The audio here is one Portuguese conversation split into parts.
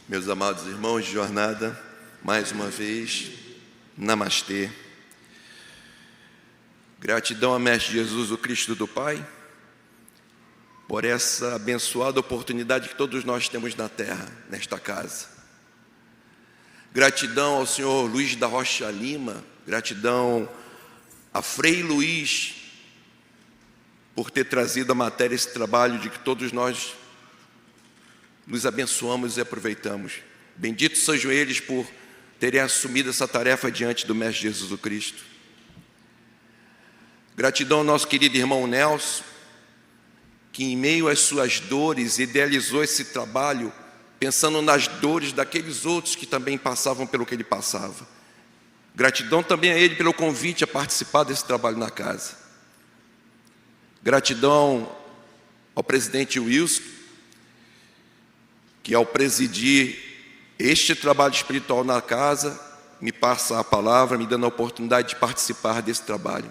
Meus amados irmãos de jornada, mais uma vez, namastê. Gratidão a Mestre Jesus, o Cristo do Pai, por essa abençoada oportunidade que todos nós temos na terra, nesta casa. Gratidão ao Senhor Luiz da Rocha Lima, gratidão a Frei Luiz, por ter trazido a matéria, esse trabalho de que todos nós nos abençoamos e aproveitamos. Benditos sejam eles por terem assumido essa tarefa diante do Mestre Jesus o Cristo. Gratidão ao nosso querido irmão Nelson, que em meio às suas dores idealizou esse trabalho, pensando nas dores daqueles outros que também passavam pelo que ele passava. Gratidão também a ele pelo convite a participar desse trabalho na casa. Gratidão ao presidente Wilson, que ao presidir este trabalho espiritual na casa, me passa a palavra, me dando a oportunidade de participar desse trabalho.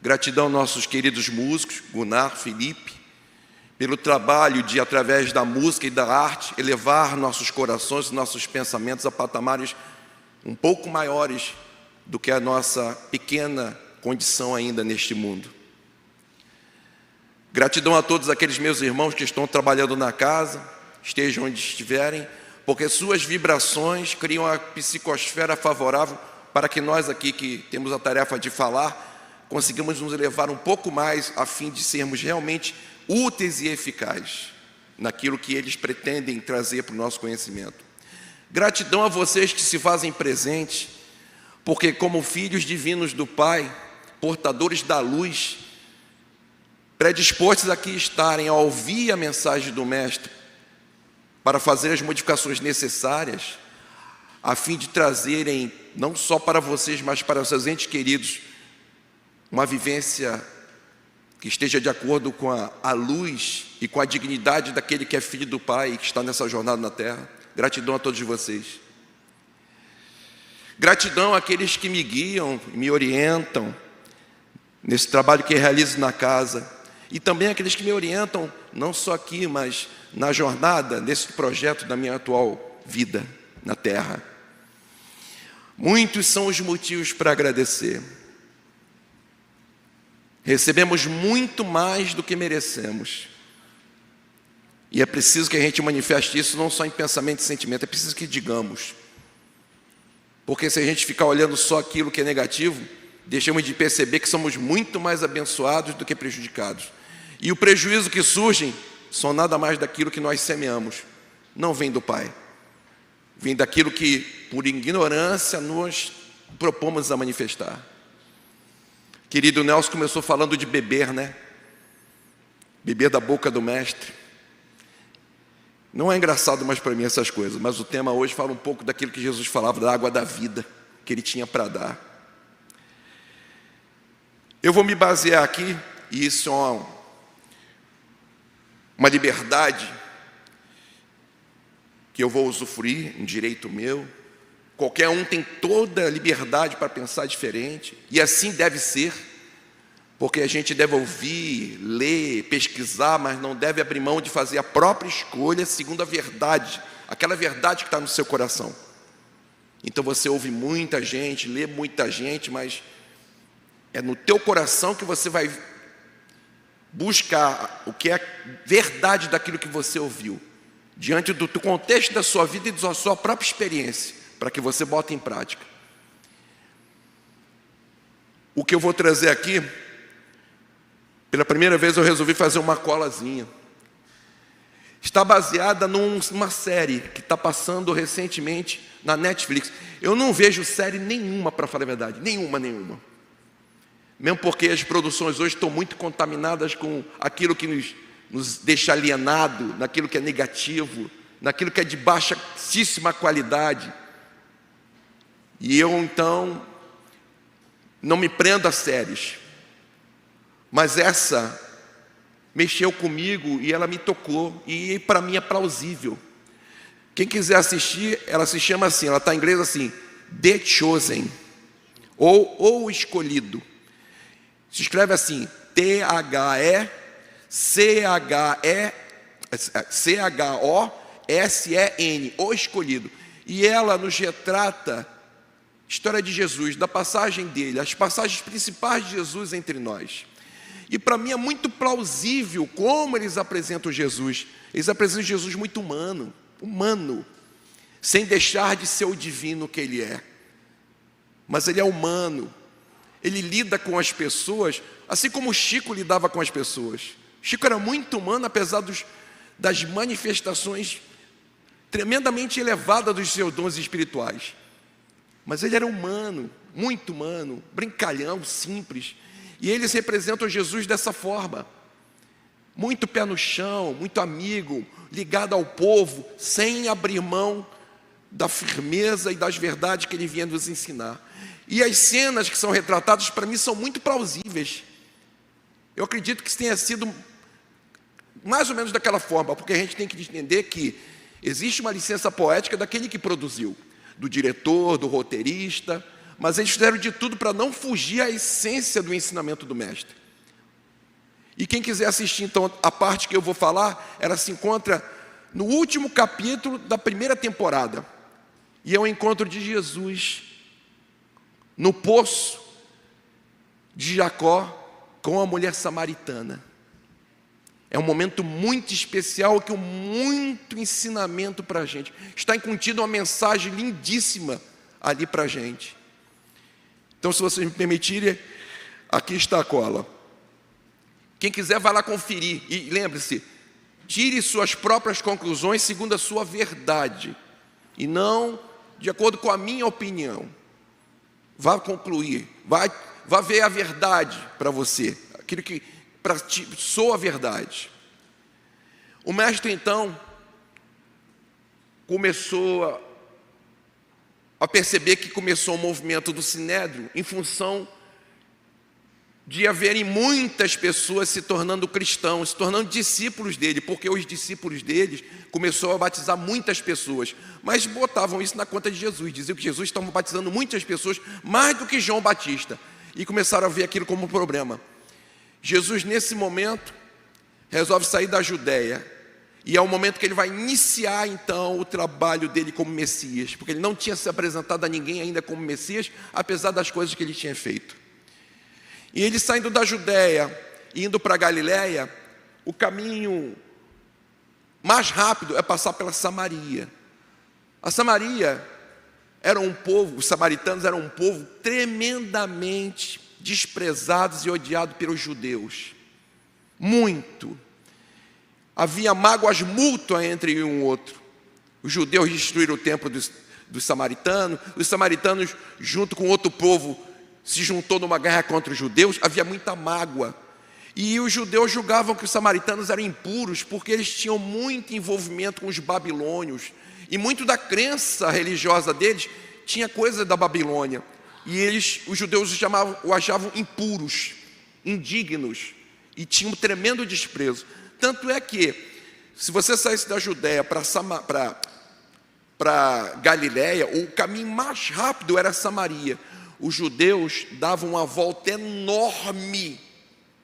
Gratidão aos nossos queridos músicos, Gunnar, Felipe, pelo trabalho de, através da música e da arte, elevar nossos corações e nossos pensamentos a patamares um pouco maiores do que a nossa pequena condição ainda neste mundo. Gratidão a todos aqueles meus irmãos que estão trabalhando na casa, estejam onde estiverem, porque suas vibrações criam a psicosfera favorável para que nós aqui, que temos a tarefa de falar, consigamos nos elevar um pouco mais a fim de sermos realmente úteis e eficazes naquilo que eles pretendem trazer para o nosso conhecimento. Gratidão a vocês que se fazem presentes, porque como filhos divinos do Pai, portadores da luz, predispostos aqui estarem a ouvir a mensagem do Mestre para fazer as modificações necessárias, a fim de trazerem, não só para vocês, mas para os seus entes queridos, uma vivência que esteja de acordo com a luz e com a dignidade daquele que é filho do Pai e que está nessa jornada na terra. Gratidão a todos vocês. Gratidão àqueles que me guiam, me orientam nesse trabalho que realizo na casa. E também aqueles que me orientam, não só aqui, mas na jornada, nesse projeto da minha atual vida na terra. Muitos são os motivos para agradecer. Recebemos muito mais do que merecemos. E é preciso que a gente manifeste isso não só em pensamento e sentimento, é preciso que digamos. Porque se a gente ficar olhando só aquilo que é negativo, deixamos de perceber que somos muito mais abençoados do que prejudicados. E o prejuízo que surge são nada mais daquilo que nós semeamos. Não vem do Pai. Vem daquilo que, por ignorância, nós propomos a manifestar. Querido Nelson começou falando de beber, né? Beber da boca do Mestre. Não é engraçado mais para mim essas coisas, mas o tema hoje fala um pouco daquilo que Jesus falava, da água da vida, que Ele tinha para dar. Eu vou me basear aqui, e isso é uma liberdade que eu vou usufruir, um direito meu. Qualquer um tem toda a liberdade para pensar diferente, e assim deve ser, porque a gente deve ouvir, ler, pesquisar, mas não deve abrir mão de fazer a própria escolha segundo a verdade, aquela verdade que está no seu coração. Então você ouve muita gente, lê muita gente, mas é no teu coração que você vai buscar o que é verdade daquilo que você ouviu, diante do contexto da sua vida e da sua própria experiência, para que você bote em prática. O que eu vou trazer aqui, pela primeira vez eu resolvi fazer uma colazinha. Está baseada numa série que está passando recentemente na Netflix. Eu não vejo série nenhuma, para falar a verdade, nenhuma. Mesmo porque as produções hoje estão muito contaminadas com aquilo que nos deixa alienado, naquilo que é negativo, naquilo que é de baixíssima qualidade. E eu, então, não me prendo a séries. Mas essa mexeu comigo e ela me tocou. E para mim é plausível. Quem quiser assistir, ela se chama assim, ela está em inglês assim, The Chosen, ou O Escolhido. Se escreve assim, T-H-E-C-H-O S-E-N, o escolhido. E ela nos retrata a história de Jesus, da passagem dele, as passagens principais de Jesus entre nós. E para mim é muito plausível como eles apresentam Jesus. Eles apresentam Jesus muito humano, sem deixar de ser o divino que ele é. Mas ele é humano, ele lida com as pessoas, assim como o Chico lidava com as pessoas. Chico era muito humano, apesar das manifestações tremendamente elevadas dos seus dons espirituais. Mas ele era humano, muito humano, brincalhão, simples. E eles representam Jesus dessa forma. Muito pé no chão, muito amigo, ligado ao povo, sem abrir mão da firmeza e das verdades que ele vinha nos ensinar. E as cenas que são retratadas, para mim, são muito plausíveis. Eu acredito que tenha sido mais ou menos daquela forma, porque a gente tem que entender que existe uma licença poética daquele que produziu, do diretor, do roteirista, mas eles fizeram de tudo para não fugir à essência do ensinamento do mestre. E quem quiser assistir, então, a parte que eu vou falar, ela se encontra no último capítulo da primeira temporada. E é o encontro de Jesus no poço de Jacó com a mulher samaritana. É um momento muito especial, que muito ensinamento para a gente. Está contida uma mensagem lindíssima ali para a gente. Então, se vocês me permitirem, aqui está a cola. Quem quiser vai lá conferir. E lembre-se, tire suas próprias conclusões segundo a sua verdade. E não de acordo com a minha opinião. Vá concluir, vá ver a verdade para você. Aquilo que para ti soa a verdade. O mestre, então, começou a perceber que começou o movimento do Sinédrio em função de haverem muitas pessoas se tornando cristãos, se tornando discípulos dele, porque os discípulos deles começaram a batizar muitas pessoas, mas botavam isso na conta de Jesus, diziam que Jesus estava batizando muitas pessoas, mais do que João Batista, e começaram a ver aquilo como um problema. Jesus, nesse momento, resolve sair da Judéia, e é o momento que ele vai iniciar, então, o trabalho dele como Messias, porque ele não tinha se apresentado a ninguém ainda como Messias, apesar das coisas que ele tinha feito. E ele saindo da Judéia, indo para a Galiléia, o caminho mais rápido é passar pela Samaria. A Samaria era um povo, os samaritanos eram um povo tremendamente desprezados e odiados pelos judeus. Muito. Havia mágoas mútuas entre um e outro. Os judeus destruíram o templo dos samaritanos, os samaritanos, junto com outro povo, se juntou numa guerra contra os judeus, havia muita mágoa. E os judeus julgavam que os samaritanos eram impuros, porque eles tinham muito envolvimento com os babilônios, e muito da crença religiosa deles tinha coisa da Babilônia. E os judeus o achavam impuros, indignos, e tinham um tremendo desprezo. Tanto é que, se você saísse da Judéia para Galiléia, o caminho mais rápido era Samaria. Os judeus davam uma volta enorme,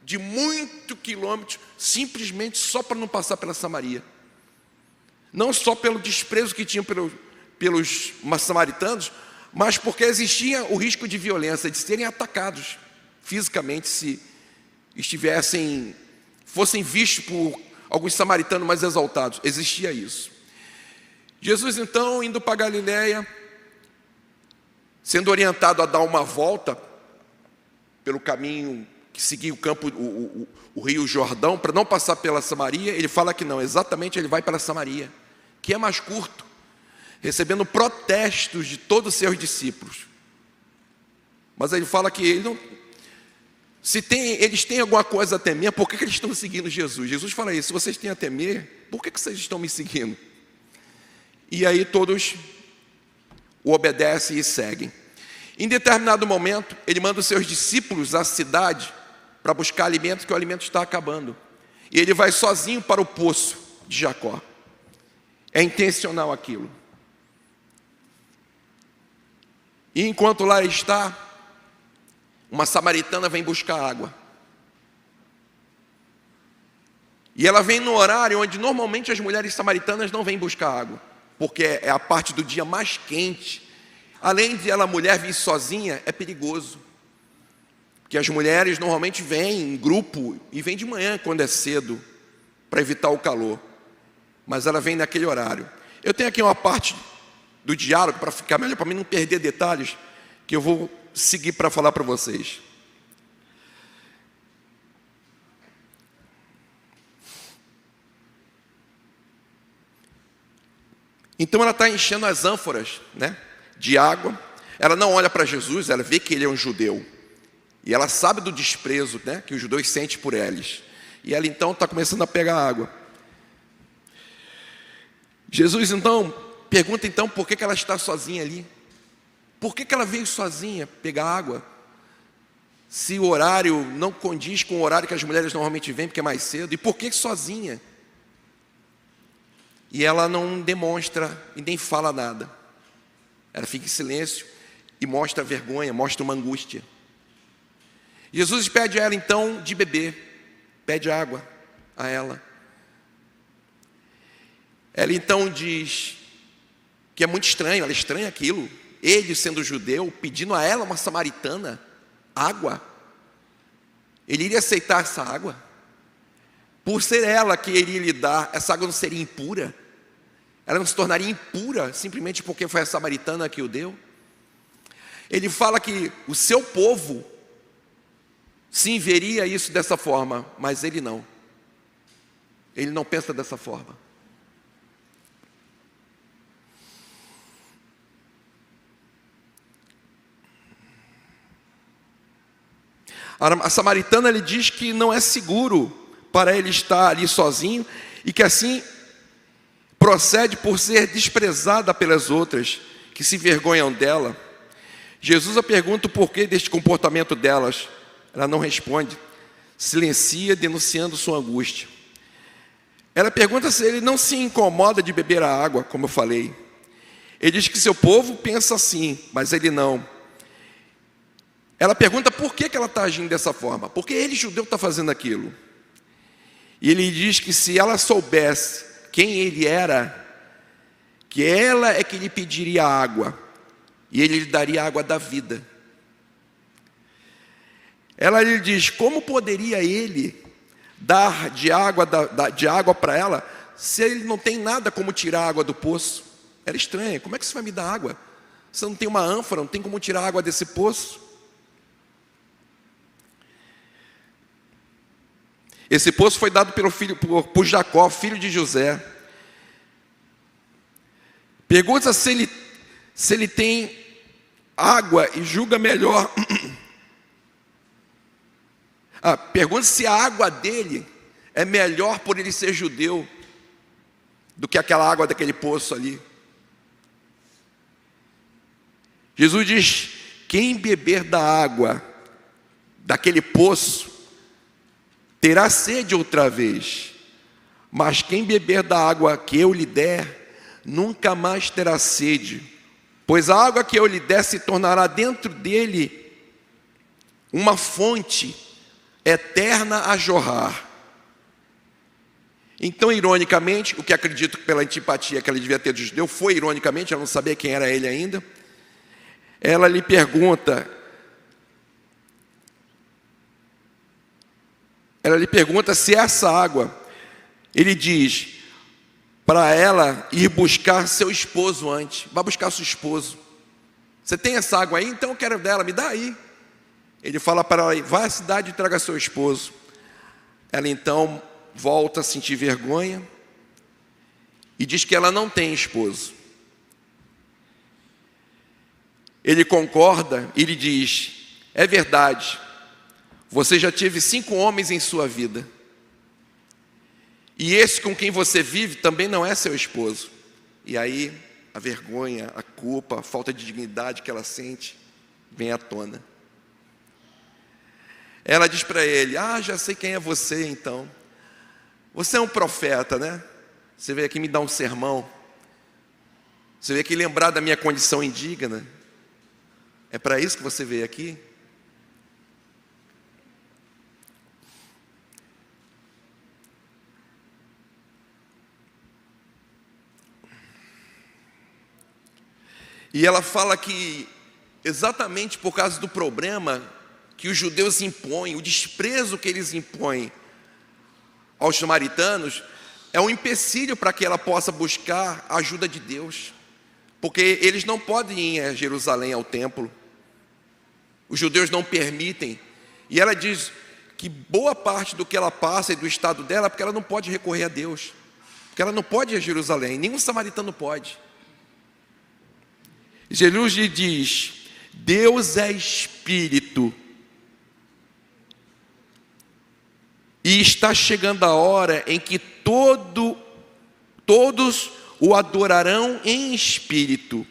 de muitos quilômetros, simplesmente só para não passar pela Samaria. Não só pelo desprezo que tinham pelos samaritanos, mas porque existia o risco de violência, de serem atacados fisicamente se fossem vistos por alguns samaritanos mais exaltados. Existia isso. Jesus, então, indo para Galiléia, sendo orientado a dar uma volta pelo caminho que seguia o rio Jordão, para não passar pela Samaria, ele fala que não, exatamente ele vai para Samaria, que é mais curto, recebendo protestos de todos os seus discípulos. Mas ele fala que ele não, eles têm alguma coisa a temer, por que eles estão seguindo Jesus? Jesus fala isso, se vocês têm a temer, por que vocês estão me seguindo? E aí todos o obedecem e seguem. Em determinado momento, ele manda os seus discípulos à cidade para buscar alimento, que o alimento está acabando. E ele vai sozinho para o poço de Jacó. É intencional aquilo. E enquanto lá está, uma samaritana vem buscar água. E ela vem no horário onde normalmente as mulheres samaritanas não vêm buscar água, porque é a parte do dia mais quente. Além de ela, mulher, vir sozinha, é perigoso. Porque as mulheres normalmente vêm em grupo e vêm de manhã quando é cedo, para evitar o calor. Mas ela vem naquele horário. Eu tenho aqui uma parte do diálogo, para ficar melhor, para mim não perder detalhes, que eu vou seguir para falar para vocês. Então ela está enchendo as ânforas, né, de água. Ela não olha para Jesus, ela vê que ele é um judeu. E ela sabe do desprezo, né, que os judeus sentem por eles. E ela então está começando a pegar água. Jesus então pergunta então por que ela está sozinha ali. Por que ela veio sozinha pegar água? Se o horário não condiz com o horário que as mulheres normalmente vêm, porque é mais cedo. E por que sozinha? E ela não demonstra e nem fala nada. Ela fica em silêncio e mostra vergonha, mostra uma angústia. Jesus pede a ela então de beber, pede água a ela. Ela então diz que é muito estranho, ela estranha aquilo. Ele, sendo judeu, pedindo a ela, uma samaritana, água. Ele iria aceitar essa água? Por ser ela que iria lhe dar, essa água não seria impura? Ela não se tornaria impura simplesmente porque foi a samaritana que o deu? Ele fala que o seu povo sim veria isso dessa forma, mas ele não. Ele não pensa dessa forma. A samaritana lhe diz que não é seguro para ele estar ali sozinho e que assim procede por ser desprezada pelas outras, que se envergonham dela. Jesus a pergunta o porquê deste comportamento delas. Ela não responde, silencia, denunciando sua angústia. Ela pergunta se ele não se incomoda de beber a água, como eu falei. Ele diz que seu povo pensa assim, mas ele não. Ela pergunta por que ela está agindo dessa forma. Por que ele, judeu, está fazendo aquilo? E ele diz que se ela soubesse quem ele era, que ela é que lhe pediria água, e ele lhe daria a água da vida. Ela lhe diz, como poderia ele dar de água para ela, se ele não tem nada como tirar a água do poço? Ela é estranha, como é que você vai me dar água? Você não tem uma ânfora, não tem como tirar a água desse poço? Esse poço foi dado por Jacó, filho de José. Pergunta se ele tem água e julga melhor. Pergunta se a água dele é melhor por ele ser judeu do que aquela água daquele poço ali. Jesus diz, quem beber da água daquele poço terá sede outra vez, mas quem beber da água que eu lhe der, nunca mais terá sede, pois a água que eu lhe der se tornará dentro dele uma fonte eterna a jorrar. Então, ironicamente, o que acredito pela antipatia que ela devia ter de judeu, foi ironicamente, ela não sabia quem era ele ainda, ela lhe pergunta, se essa água, ele diz, para ela ir buscar seu esposo antes. Vai buscar seu esposo. Você tem essa água aí? Então eu quero dela, me dá aí. Ele fala para ela, vai à cidade e traga seu esposo. Ela então volta a sentir vergonha e diz que ela não tem esposo. Ele concorda e lhe diz, é verdade, você já teve 5 homens em sua vida. E esse com quem você vive também não é seu esposo. E aí a vergonha, a culpa, a falta de dignidade que ela sente vem à tona. Ela diz para ele, já sei quem é você então. Você é um profeta, né? Você veio aqui me dar um sermão. Você veio aqui lembrar da minha condição indigna. É para isso que você veio aqui? E ela fala que exatamente por causa do problema que os judeus impõem, o desprezo que eles impõem aos samaritanos, é um empecilho para que ela possa buscar a ajuda de Deus, porque eles não podem ir a Jerusalém, ao templo, os judeus não permitem, e ela diz que boa parte do que ela passa e do estado dela é porque ela não pode recorrer a Deus, porque ela não pode ir a Jerusalém, nenhum samaritano pode. Jesus lhe diz: Deus é Espírito, e está chegando a hora em que todos o adorarão em espírito,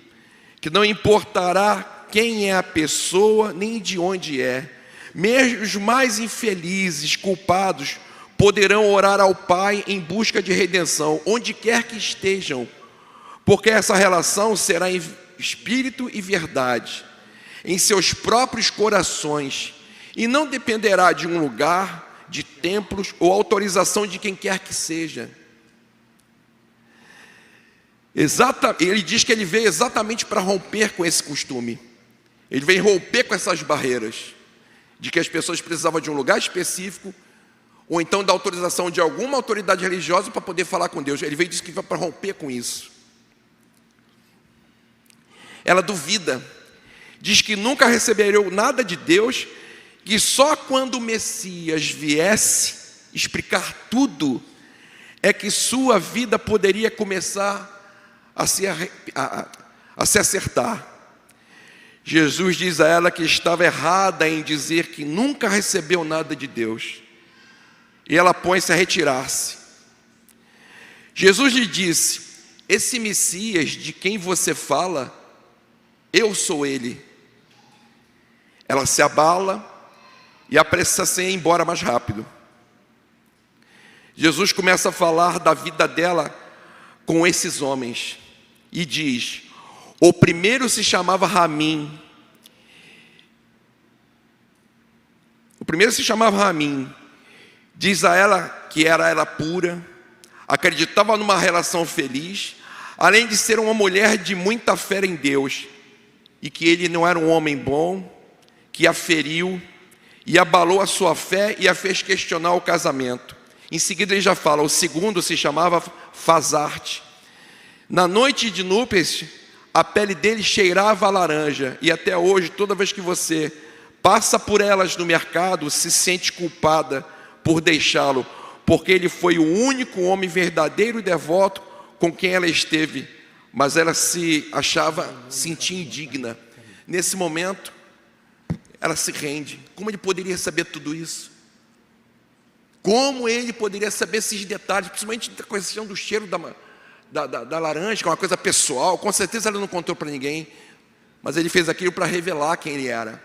que não importará quem é a pessoa, nem de onde é. Mesmo os mais infelizes, culpados, poderão orar ao Pai em busca de redenção, onde quer que estejam, porque essa relação será em espírito e verdade, em seus próprios corações, e não dependerá de um lugar, de templos ou autorização de quem quer que seja. Ele diz que ele veio exatamente para romper com esse costume. Ele veio romper com essas barreiras de que as pessoas precisavam de um lugar específico ou então da autorização de alguma autoridade religiosa para poder falar com Deus. Ele veio e disse que veio para romper com isso. Ela duvida, diz que nunca recebereu nada de Deus, que só quando o Messias viesse explicar tudo é que sua vida poderia começar a se acertar. Jesus diz a ela que estava errada em dizer que nunca recebeu nada de Deus, e ela põe-se a retirar-se. Jesus lhe disse: esse Messias de quem você fala, eu sou ele. Ela se abala e apressa-se a ir embora mais rápido. Jesus começa a falar da vida dela com esses homens e diz: o primeiro se chamava Ramim. Diz a ela que era pura, acreditava numa relação feliz, além de ser uma mulher de muita fé em Deus, e que ele não era um homem bom, que a feriu e abalou a sua fé e a fez questionar o casamento. Em seguida ele já fala: o segundo se chamava Fazarte. Na noite de núpcias, a pele dele cheirava a laranja, e até hoje, toda vez que você passa por elas no mercado, se sente culpada por deixá-lo, porque ele foi o único homem verdadeiro e devoto com quem ela esteve, mas ela se sentia indigna. Nesse momento, ela se rende. Como ele poderia saber tudo isso? Como ele poderia saber esses detalhes, principalmente da questão do cheiro da laranja, que é uma coisa pessoal? Com certeza ela não contou para ninguém, mas ele fez aquilo para revelar quem ele era,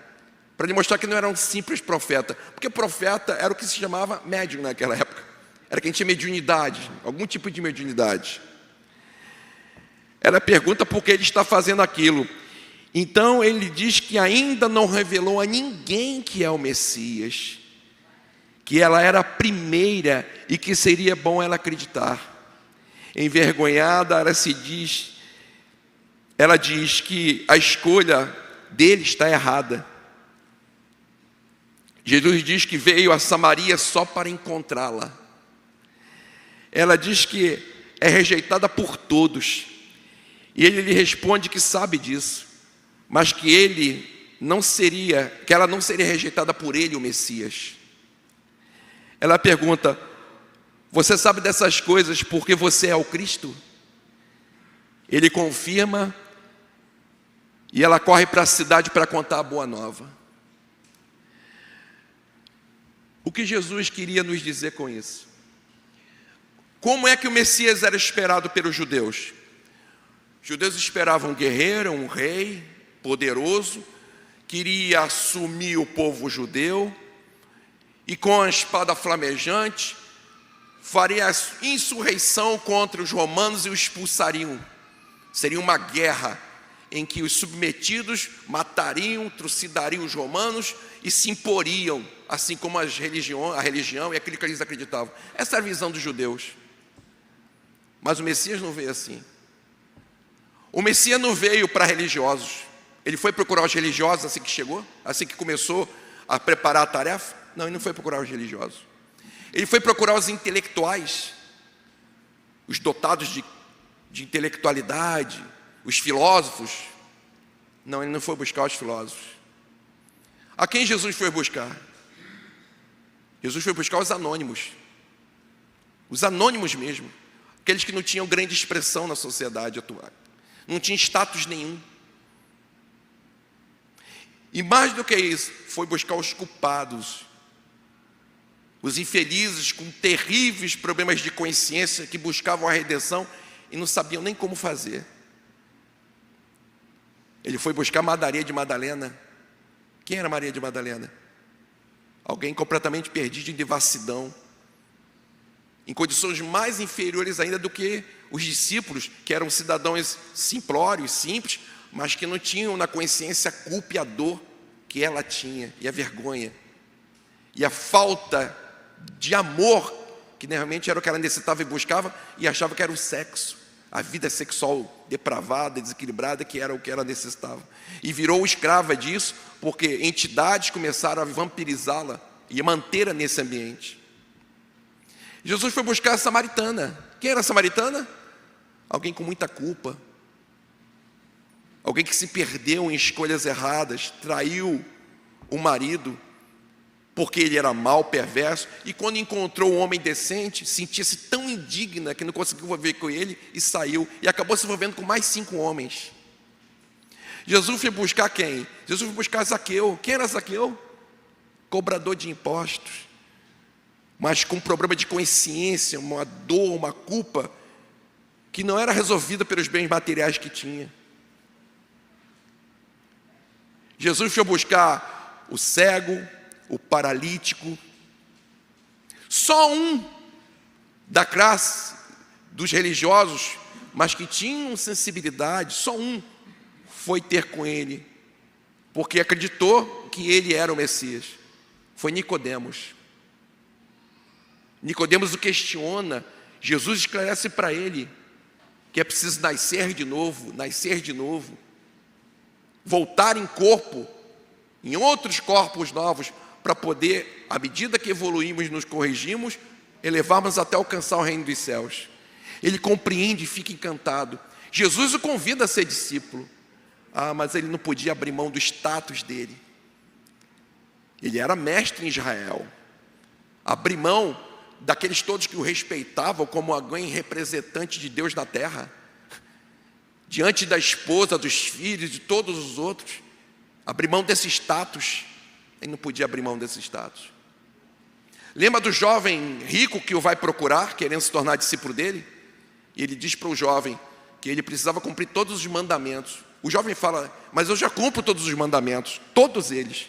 para lhe mostrar que não era um simples profeta, porque profeta era o que se chamava médium naquela época, era quem tinha mediunidade, algum tipo de mediunidade. Ela pergunta por que ele está fazendo aquilo. Então ele diz que ainda não revelou a ninguém que é o Messias, que ela era a primeira e que seria bom ela acreditar. Envergonhada, ela diz que a escolha dele está errada. Jesus diz que veio a Samaria só para encontrá-la. Ela diz que é rejeitada por todos, e ele lhe responde que sabe disso, mas que ela não seria rejeitada por ele, o Messias. Ela pergunta: você sabe dessas coisas porque você é o Cristo? Ele confirma, e ela corre para a cidade para contar a boa nova. O que Jesus queria nos dizer com isso? Como é que o Messias era esperado pelos judeus? Os judeus esperavam um guerreiro, um rei poderoso, que iria assumir o povo judeu, e com a espada flamejante, faria a insurreição contra os romanos e os expulsariam. Seria uma guerra em que os submetidos matariam, trucidariam os romanos e se imporiam, assim como a religião e aquilo que eles acreditavam. Essa é a visão dos judeus. Mas o Messias não veio assim. O Messias não veio para religiosos. Ele foi procurar os religiosos assim que chegou, assim que começou a preparar a tarefa? Não, ele não foi procurar os religiosos. Ele foi procurar os intelectuais, os dotados de intelectualidade, os filósofos. Não, ele não foi buscar os filósofos. A quem Jesus foi buscar? Jesus foi buscar os anônimos mesmo, aqueles que não tinham grande expressão na sociedade atual, não tinham status nenhum. E mais do que isso, foi buscar os culpados, os infelizes com terríveis problemas de consciência, que buscavam a redenção e não sabiam nem como fazer. Ele foi buscar Maria de Madalena. Quem era Maria de Madalena? Alguém completamente perdido em devassidão, em condições mais inferiores ainda do que os discípulos, que eram cidadãos simplórios, simples, mas que não tinham na consciência a culpa e a dor que ela tinha, e a vergonha, e a falta de amor, que realmente era o que ela necessitava e buscava, e achava que era o sexo, a vida sexual depravada, desequilibrada, que era o que ela necessitava. E virou escrava disso, porque entidades começaram a vampirizá-la e a mantê-la nesse ambiente. Jesus foi buscar a samaritana. Quem era a samaritana? Alguém com muita culpa, alguém que se perdeu em escolhas erradas, traiu o marido, porque ele era mau, perverso, e quando encontrou um homem decente, sentia-se tão indigna que não conseguiu viver com ele e saiu, e acabou se envolvendo com mais 5 homens. Jesus foi buscar quem? Jesus foi buscar Zaqueu. Quem era Zaqueu? Cobrador de impostos, mas com um problema de consciência, uma dor, uma culpa, que não era resolvida pelos bens materiais que tinha. Jesus foi buscar o cego, o paralítico. Só um da classe dos religiosos, mas que tinham sensibilidade, só um foi ter com ele, porque acreditou que ele era o Messias. Foi Nicodemos. Nicodemos o questiona. Jesus esclarece para ele que é preciso nascer de novo, voltar em corpo, em outros corpos novos, para poder, à medida que evoluímos, nos corrigimos, elevarmos até alcançar o reino dos céus. Ele compreende e fica encantado. Jesus o convida a ser discípulo. Mas ele não podia abrir mão do status dele. Ele era mestre em Israel. Abrir mão daqueles todos que o respeitavam como alguém representante de Deus na terra, diante da esposa, dos filhos, de todos os outros, abrir mão desse status. Ele não podia abrir mão desse status. Lembra do jovem rico que o vai procurar, querendo se tornar discípulo dele? E ele diz para o jovem que ele precisava cumprir todos os mandamentos. O jovem fala: mas eu já cumpro todos os mandamentos, todos eles.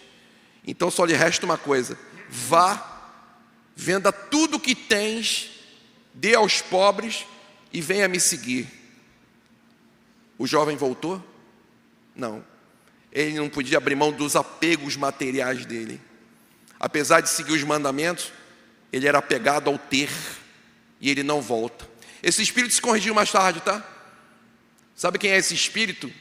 Então só lhe resta uma coisa: vá, venda tudo o que tens, dê aos pobres e venha me seguir. O jovem voltou? Não. Ele não podia abrir mão dos apegos materiais dele. Apesar de seguir os mandamentos, ele era apegado ao ter, e ele não volta. Esse espírito se corrigiu mais tarde, tá? Sabe quem é esse espírito?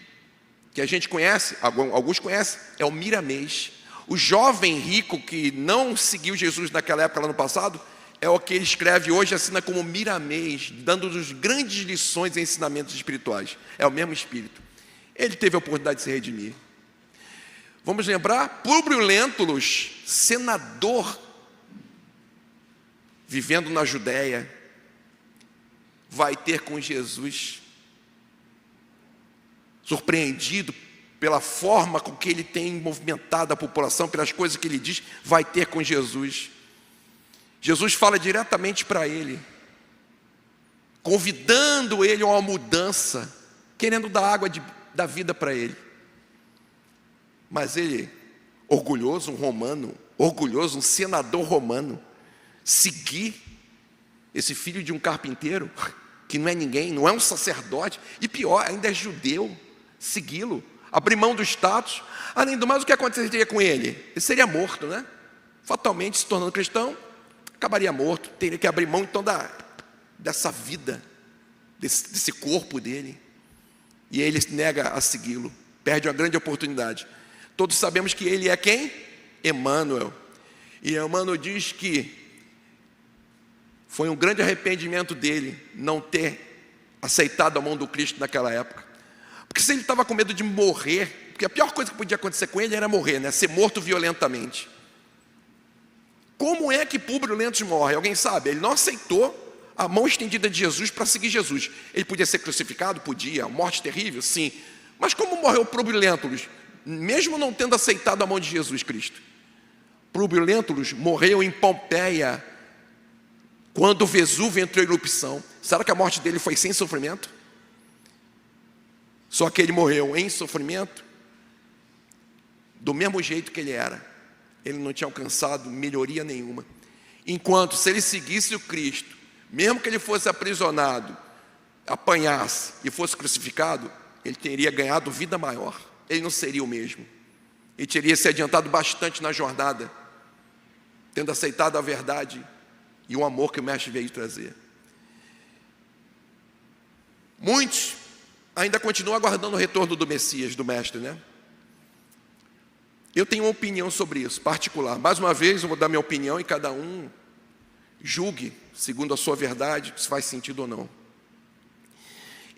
Que a gente conhece, alguns conhecem, é o Miramês. O jovem rico que não seguiu Jesus naquela época, lá no passado, é o que ele escreve hoje, assina como Miramês, dando-nos grandes lições e ensinamentos espirituais. É o mesmo espírito. Ele teve a oportunidade de se redimir. Vamos lembrar, Públio Lentulus, senador, vivendo na Judéia, vai ter com Jesus, surpreendido pela forma com que ele tem movimentado a população, pelas coisas que ele diz, vai ter com Jesus. Jesus fala diretamente para ele, convidando ele a uma mudança, querendo dar água da vida para ele. Mas ele, orgulhoso, um romano, orgulhoso, um senador romano, seguir esse filho de um carpinteiro, que não é ninguém, não é um sacerdote, e pior, ainda é judeu, segui-lo, abrir mão do status. Além do mais, o que aconteceria com ele? Ele seria morto, né? Fatalmente, se tornando cristão, acabaria morto, teria que abrir mão então dessa vida, desse corpo dele. E ele nega a segui-lo, perde uma grande oportunidade. Todos sabemos que ele é quem? Emmanuel. E Emmanuel diz que foi um grande arrependimento dele não ter aceitado a mão do Cristo naquela época. Porque se ele estava com medo de morrer, porque a pior coisa que podia acontecer com ele era morrer, né? Ser morto violentamente. Como é que Públio Lentulus morre? Alguém sabe? Ele não aceitou a mão estendida de Jesus para seguir Jesus. Ele podia ser crucificado? Podia. Morte terrível? Sim. Mas como morreu Públio Lentulus, mesmo não tendo aceitado a mão de Jesus Cristo? Públio Lentulus morreu em Pompeia, quando o Vesúvio entrou em erupção. Será que a morte dele foi sem sofrimento? Só que ele morreu em sofrimento, do mesmo jeito que ele era. Ele não tinha alcançado melhoria nenhuma. Enquanto, se ele seguisse o Cristo, mesmo que ele fosse aprisionado, apanhasse e fosse crucificado, ele teria ganhado vida maior. Ele não seria o mesmo. Ele teria se adiantado bastante na jornada, tendo aceitado a verdade e o amor que o Mestre veio trazer. Muitos ainda continuam aguardando o retorno do Messias, do Mestre, né? Eu tenho uma opinião sobre isso, particular. Mais uma vez, eu vou dar minha opinião e cada um julgue, segundo a sua verdade, se faz sentido ou não.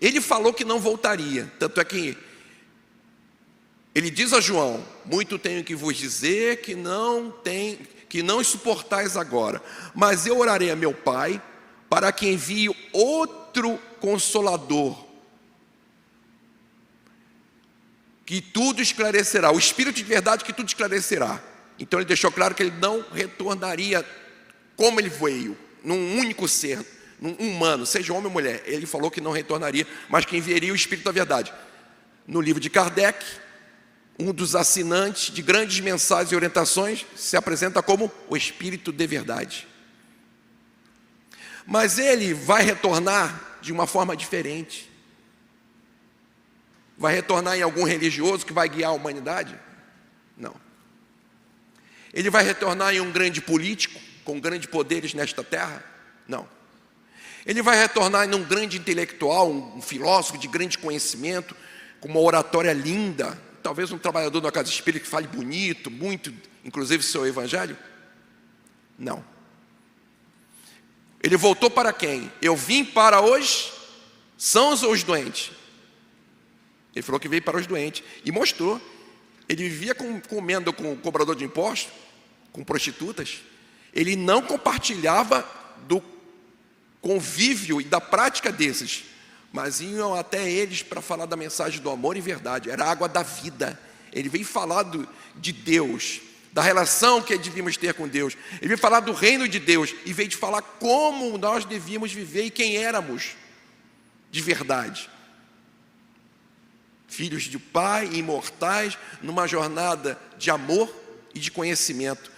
Ele falou que não voltaria, tanto é que ele diz a João: muito tenho que vos dizer que não suportais agora, mas eu orarei a meu Pai para que envie outro Consolador, que tudo esclarecerá, o Espírito de verdade que tudo esclarecerá. Então ele deixou claro que ele não retornaria como ele veio, num único ser, num humano, seja homem ou mulher. Ele falou que não retornaria, mas que enviaria o Espírito da verdade. No livro de Kardec, um dos assinantes de grandes mensagens e orientações se apresenta como o Espírito de verdade. Mas ele vai retornar de uma forma diferente. Vai retornar em algum religioso que vai guiar a humanidade? Não. Ele vai retornar em um grande político com grandes poderes nesta terra? Não. Ele vai retornar em um grande intelectual, um filósofo de grande conhecimento, com uma oratória linda, talvez um trabalhador da casa espírita que fale bonito, muito, inclusive seu evangelho? Não. Ele voltou para quem? Eu vim para os sãos ou os doentes? Ele falou que veio para os doentes e mostrou. Ele vivia comendo com o cobrador de impostos, com prostitutas. Ele não compartilhava do convívio e da prática desses, mas iam até eles para falar da mensagem do amor e verdade. Era a água da vida. Ele veio falar de Deus, da relação que devíamos ter com Deus. Ele veio falar do reino de Deus e veio de falar como nós devíamos viver e quem éramos de verdade. Filhos de Pai, imortais, numa jornada de amor e de conhecimento,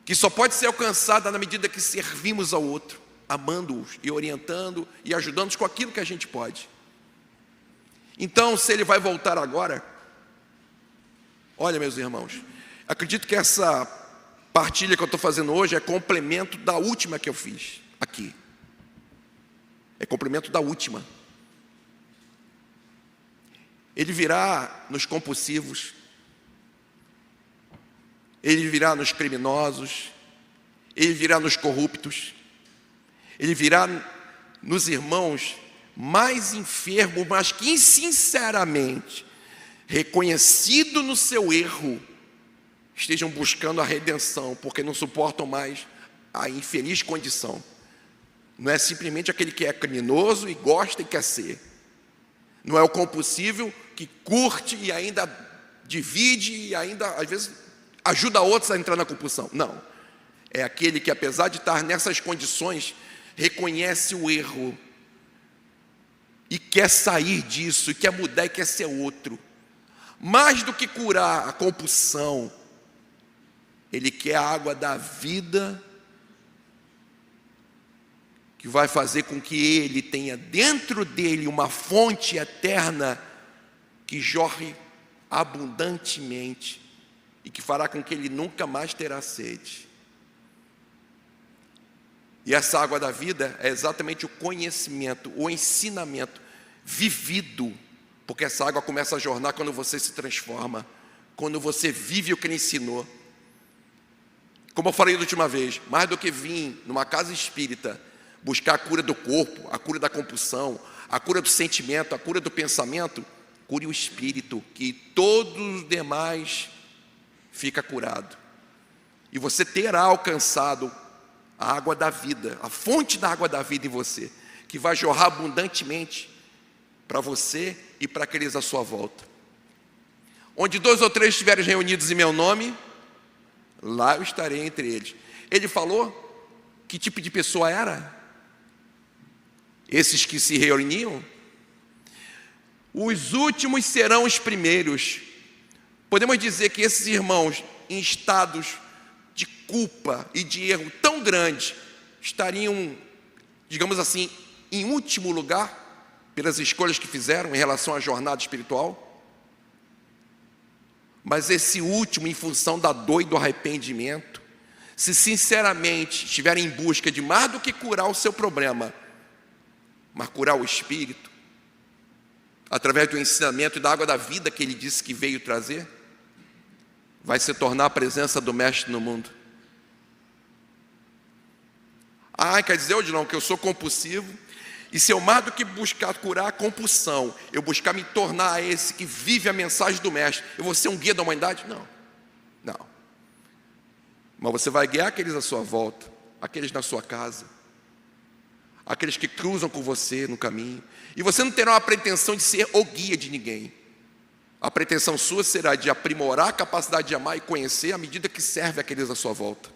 que só pode ser alcançada na medida que servimos ao outro, amando-os e orientando e ajudando-os com aquilo que a gente pode. Então, se ele vai voltar agora, olha, meus irmãos, acredito que essa partilha que eu estou fazendo hoje é complemento da última que eu fiz aqui. É complemento da última. Ele virá nos compulsivos, ele virá nos criminosos, ele virá nos corruptos, ele virá nos irmãos mais enfermos, mas que sinceramente, reconhecido no seu erro, estejam buscando a redenção, porque não suportam mais a infeliz condição. Não é simplesmente aquele que é criminoso e gosta e quer ser. Não é o compulsivo que curte e ainda divide e ainda, às vezes, ajuda outros a entrar na compulsão. Não. É aquele que, apesar de estar nessas condições, reconhece o erro e quer sair disso, e quer mudar e quer ser outro. Mais do que curar a compulsão, ele quer a água da vida, que vai fazer com que ele tenha dentro dele uma fonte eterna que jorre abundantemente e que fará com que ele nunca mais terá sede. E essa água da vida é exatamente o conhecimento, o ensinamento vivido Porque essa água começa a jorrar quando você se transforma, quando você vive o que ele ensinou. Como eu falei da última vez, mais do que vir numa casa espírita buscar a cura do corpo, a cura da compulsão, a cura do sentimento, a cura do pensamento, cure o espírito, que todos os demais fica curado. E você terá alcançado a água da vida, a fonte da água da vida em você, que vai jorrar abundantemente para você e para aqueles à sua volta. Onde 2 ou 3 estiverem reunidos em meu nome, lá eu estarei entre eles. Ele falou que tipo de pessoa era? Esses que se reuniam? Os últimos serão os primeiros. Podemos dizer que esses irmãos em estados de culpa e de erro tão grande estariam, digamos assim, em último lugar pelas escolhas que fizeram em relação à jornada espiritual. Mas esse último, em função da dor e do arrependimento, se sinceramente estiverem em busca de mais do que curar o seu problema, mas curar o espírito, através do ensinamento e da água da vida que ele disse que veio trazer, vai se tornar a presença do Mestre no mundo. Quer dizer, Odilon, que eu sou compulsivo, e se eu mais do que buscar curar a compulsão, eu buscar me tornar esse que vive a mensagem do Mestre, eu vou ser um guia da humanidade? Não. Mas você vai guiar aqueles à sua volta, aqueles na sua casa, aqueles que cruzam com você no caminho, e você não terá uma pretensão de ser o guia de ninguém. A pretensão sua será de aprimorar a capacidade de amar e conhecer à medida que serve aqueles à sua volta.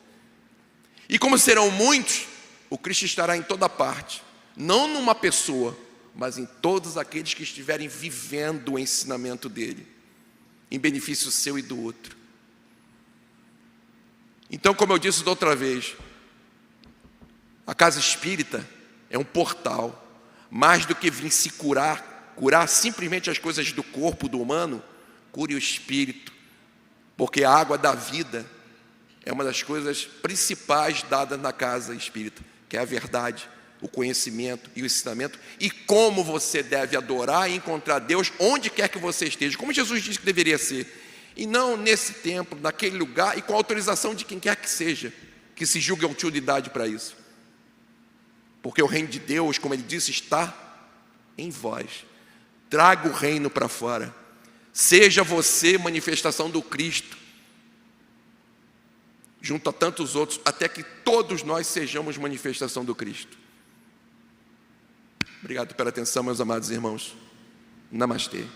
E como serão muitos, o Cristo estará em toda parte, não numa pessoa, mas em todos aqueles que estiverem vivendo o ensinamento dele, em benefício seu e do outro. Então, como eu disse da outra vez, a casa espírita é um portal, mais do que vir se curar simplesmente as coisas do corpo do humano, cure o espírito, porque a água da vida é uma das coisas principais dadas na casa espírita, que é a verdade, o conhecimento e o ensinamento, e como você deve adorar e encontrar Deus onde quer que você esteja, como Jesus disse que deveria ser, e não nesse templo, naquele lugar, e com a autorização de quem quer que seja, que se julgue a utilidade para isso. Porque o reino de Deus, como ele disse, está em vós. Traga o reino para fora. Seja você manifestação do Cristo, junto a tantos outros, até que todos nós sejamos manifestação do Cristo. Obrigado pela atenção, meus amados irmãos. Namastê.